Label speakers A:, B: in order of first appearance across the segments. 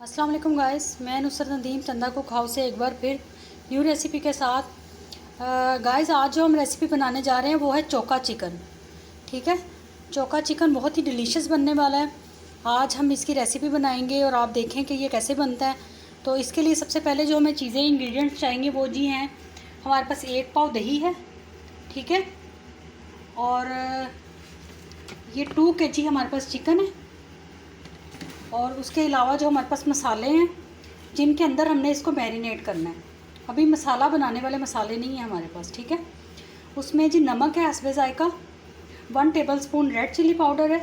A: अस्सलाम वालेकुम गाइस, मैं नुसरत नदीम चंदा कुक हाउस से एक बार फिर न्यू रेसिपी के साथ। गाइस, आज जो हम रेसिपी बनाने जा रहे हैं वो है चोका चिकन। ठीक है, चोका चिकन बहुत ही डिलीशियस बनने वाला है। आज हम इसकी रेसिपी बनाएंगे और आप देखें कि ये कैसे बनता है। तो इसके लिए सबसे पहले जो हमें चीज़ें इंग्रेडिएंट्स चाहिए वो जी हैं, हमारे पास 1 पाव दही है, ठीक है, और ये 2 kg हमारे पास चिकन है। और उसके अलावा जो हमारे पास मसाले हैं जिनके अंदर हमने इसको मैरिनेट करना है। अभी मसाला बनाने वाले मसाले नहीं हैं हमारे पास, ठीक है। उसमें जी नमक है हस्बे ज़ायका, 1 टेबलस्पून रेड चिली पाउडर है,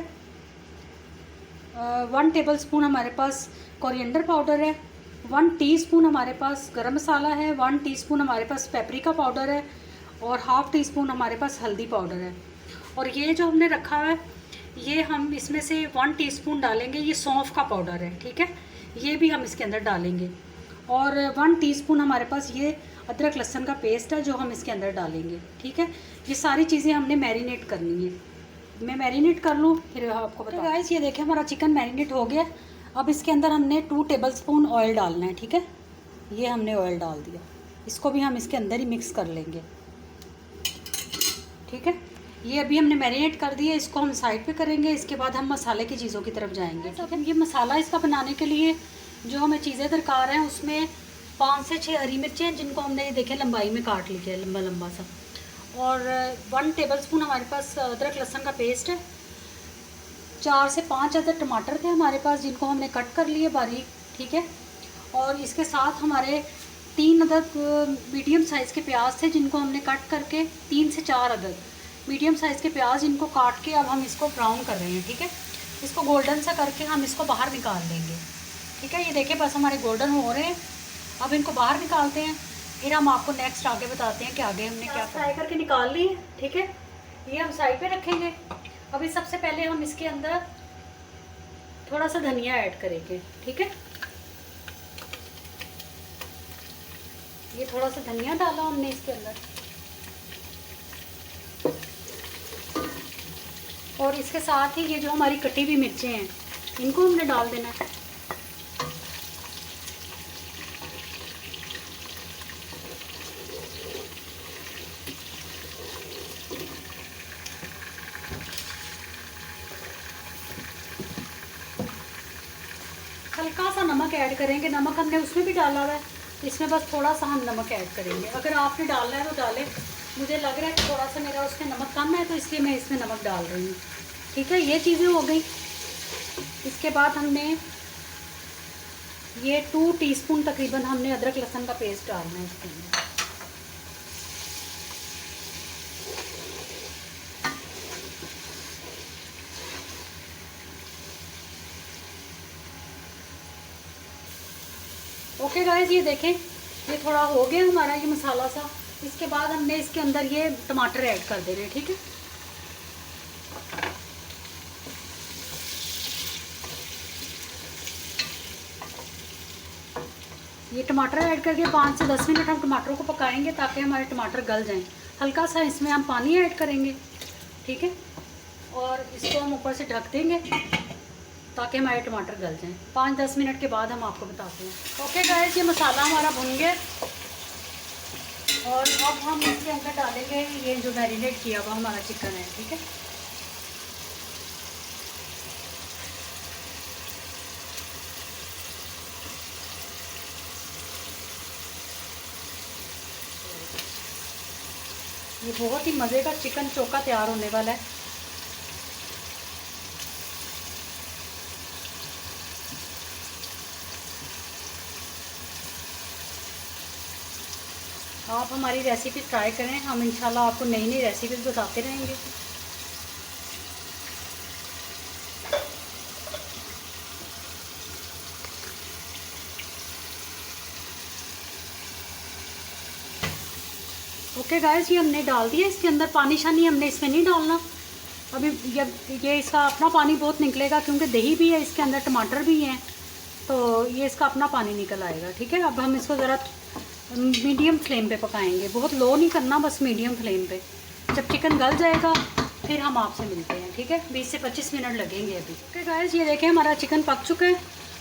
A: 1 टेबलस्पून हमारे पास कोरिएंडर पाउडर है, 1 टीस्पून हमारे पास गरम मसाला है, 1 टीस्पून हमारे पास पेपरिका पाउडर है और ½ टीस्पून हमारे पास हल्दी पाउडर है। और ये जो हमने रखा है ये हम इसमें से 1 टीस्पून डालेंगे, ये सौंफ का पाउडर है, ठीक है, ये भी हम इसके अंदर डालेंगे। और 1 टीस्पून हमारे पास ये अदरक लहसुन का पेस्ट है जो हम इसके अंदर डालेंगे, ठीक है। ये सारी चीज़ें हमने मैरिनेट करनी है। मैं मैरिनेट कर लूँ फिर आपको बता। गाइस, ये देखें हमारा चिकन मैरिनेट हो गया। अब इसके अंदर हमने 2 टेबलस्पून ऑयल डालना है, ठीक है। ये हमने ऑयल डाल दिया, इसको भी हम इसके अंदर ही मिक्स कर लेंगे, ठीक है। ये अभी हमने मैरिनेट कर दिया, इसको हम साइड पे करेंगे। इसके बाद हम मसाले की चीज़ों की तरफ जाएंगे। तो ये मसाला इसका बनाने के लिए जो हमें चीज़ें दरकार हैं उसमें 5 से 6 हरी मिर्चें हैं जिनको हमने ये देखें लंबाई में काट लिया है, लंबा लंबा सा। और 1 टेबलस्पून हमारे पास अदरक लहसुन का पेस्ट है। 4 से 5 अदर टमाटर थे हमारे पास जिनको हमने कट कर लिए बारीक, ठीक है। और इसके साथ हमारे 3 अदद मीडियम साइज़ के प्याज थे जिनको हमने कट करके 3 से 4 अदद मीडियम साइज़ के प्याज इनको काट के अब हम इसको ब्राउन कर रहे हैं, ठीक है। इसको गोल्डन सा करके हम इसको बाहर निकाल देंगे, ठीक है। ये देखें बस हमारे गोल्डन हो रहे हैं। अब इनको बाहर निकालते हैं, फिर हम आपको नेक्स्ट आगे बताते हैं कि आगे हमने क्या फ्राई करके निकाल ली है, ठीक है। ये हम साइड पे रखेंगे। अभी सबसे पहले हम इसके अंदर थोड़ा सा धनिया ऐड करेंगे, ठीक है। ये थोड़ा सा धनिया डाला हमने इसके अंदर, और इसके साथ ही ये जो हमारी कटी हुई मिर्चें हैं इनको हमने डाल देना है। हल्का सा नमक ऐड करेंगे, नमक हमने उसमें भी डाला हुआ है, इसमें बस थोड़ा सा हम नमक ऐड करेंगे। अगर आपने डालना है तो डालें, मुझे लग रहा है कि थोड़ा सा मेरा उसमें नमक कम है तो इसलिए मैं इसमें नमक डाल रही हूँ, ठीक है। ये चीज़ें हो गई। इसके बाद हमने ये 2 टीस्पून तकरीबन हमने अदरक लहसुन का पेस्ट डालना है इसके अंदर। ओके गाइस, ये देखें ये थोड़ा हो गया हमारा ये मसाला सा। इसके बाद हमने इसके अंदर ये टमाटर ऐड कर देने, ठीक है। ये टमाटर ऐड करके 5 से 10 मिनट हम टमाटरों को पकाएंगे ताकि हमारे टमाटर गल जाएं। हल्का सा इसमें हम पानी ऐड करेंगे, ठीक है, और इसको हम ऊपर से ढक देंगे ताकि हमारे टमाटर गल जाएं। 5-10 मिनट के बाद हम आपको बताते हैं। ओके गाइस, ये मसाला हमारा भुन गया और अब हम इसके अंदर डालेंगे ये जो मैरिनेट किया हुआ हमारा चिकन है, ठीक है। ये बहुत ही मज़े का चिकन चोका तैयार होने वाला है। आप हमारी रेसिपी ट्राई करें, हम इंशाल्लाह आपको नई नई रेसिपीज बताते रहेंगे। ओके गाइस, ये हमने डाल दिया इसके अंदर। पानी शानी हमने इसमें नहीं डालना अभी। ये इसका अपना पानी बहुत निकलेगा क्योंकि दही भी है इसके अंदर, टमाटर भी हैं, तो ये इसका अपना पानी निकल आएगा, ठीक है। अब हम इसको ज़रा मीडियम फ्लेम पे पकाएंगे, बहुत लो नहीं करना, बस मीडियम फ्लेम पे। जब चिकन गल जाएगा फिर हम आपसे मिलते हैं, ठीक है। 20 से 25 मिनट लगेंगे अभी। ओके गाइस, ये देखें हमारा चिकन पक चुका है